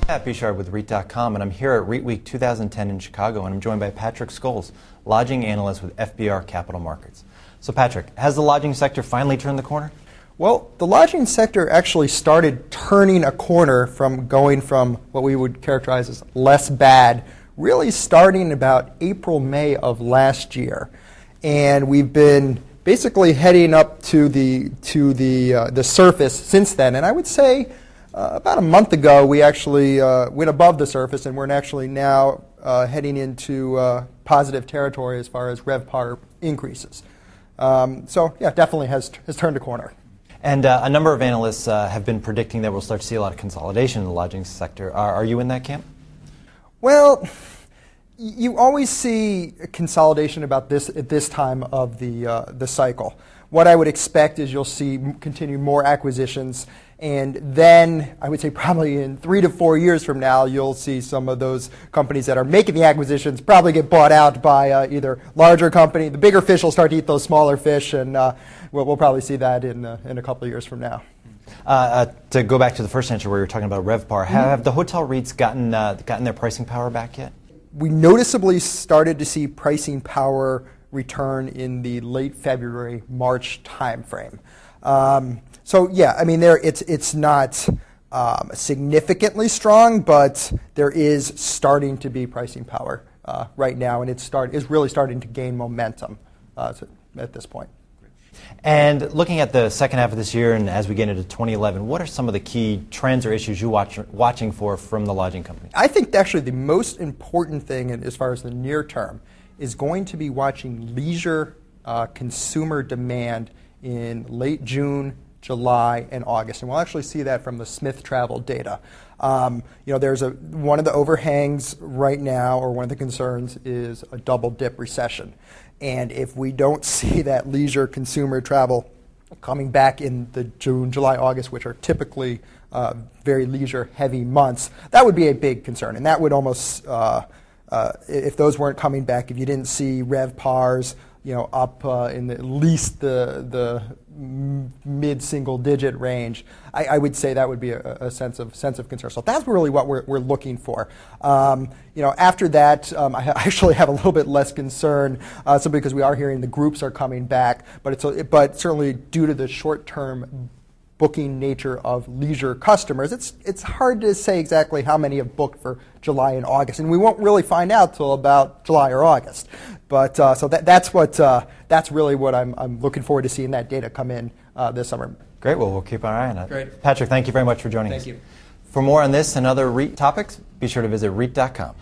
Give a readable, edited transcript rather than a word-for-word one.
Pat Bouchard with REIT.com, and I'm here at REIT Week 2010 in Chicago, and I'm joined by Patrick Scholes, lodging analyst with FBR Capital Markets. So Patrick, has the lodging sector finally turned the corner? Well, the lodging sector actually started turning a corner from going from what we would characterize as less bad, really starting about April, May of last year. And we've been basically heading up to the surface since then. And I would say about a month ago, we actually went above the surface, and we're actually now heading into positive territory as far as RevPAR increases. So, yeah, definitely has turned a corner. And a number of analysts have been predicting that we'll start to see a lot of consolidation in the lodging sector. Are you in that camp? Well, you always see consolidation about this at this time of the cycle. What I would expect is you'll see continue more acquisitions, and then I would say probably in 3 to 4 years from now, you'll see some of those companies that are making the acquisitions probably get bought out by either larger company. The bigger fish will start to eat those smaller fish, and we'll probably see that in a couple of years from now. To go back to the first answer where you were talking about RevPAR, have the hotel REITs gotten their pricing power back yet? We noticeably started to see pricing power return in the late February, March timeframe. So yeah, I mean, it's not significantly strong, but there is starting to be pricing power right now, and it's really starting to gain momentum at this point. And looking at the second half of this year and as we get into 2011, what are some of the key trends or issues you're watching for from the lodging company? I think actually the most important thing as far as the near term is going to be watching leisure consumer demand in late June, July, and August. And we'll actually see that from the Smith Travel data. There's one of the overhangs right now, or one of the concerns, is a double dip recession. And if we don't see that leisure consumer travel coming back in the June, July, August, which are typically very leisure-heavy months, that would be a big concern. And that would almost, if those weren't coming back, if you didn't see RevPARs, up in at least the mid-single-digit range, I would say that would be a sense of concern. So that's really what we're looking for. After that, I actually have a little bit less concern, simply because we are hearing the groups are coming back, but certainly due to the short-term booking nature of leisure customers, it's hard to say exactly how many have booked for July and August, and we won't really find out till about July or August. But so that's really what I'm looking forward to seeing that data come in this summer. Great. Well, we'll keep our eye on it. Great. Patrick, thank you very much for joining us. Thank you. For more on this and other REIT topics, be sure to visit REIT.com.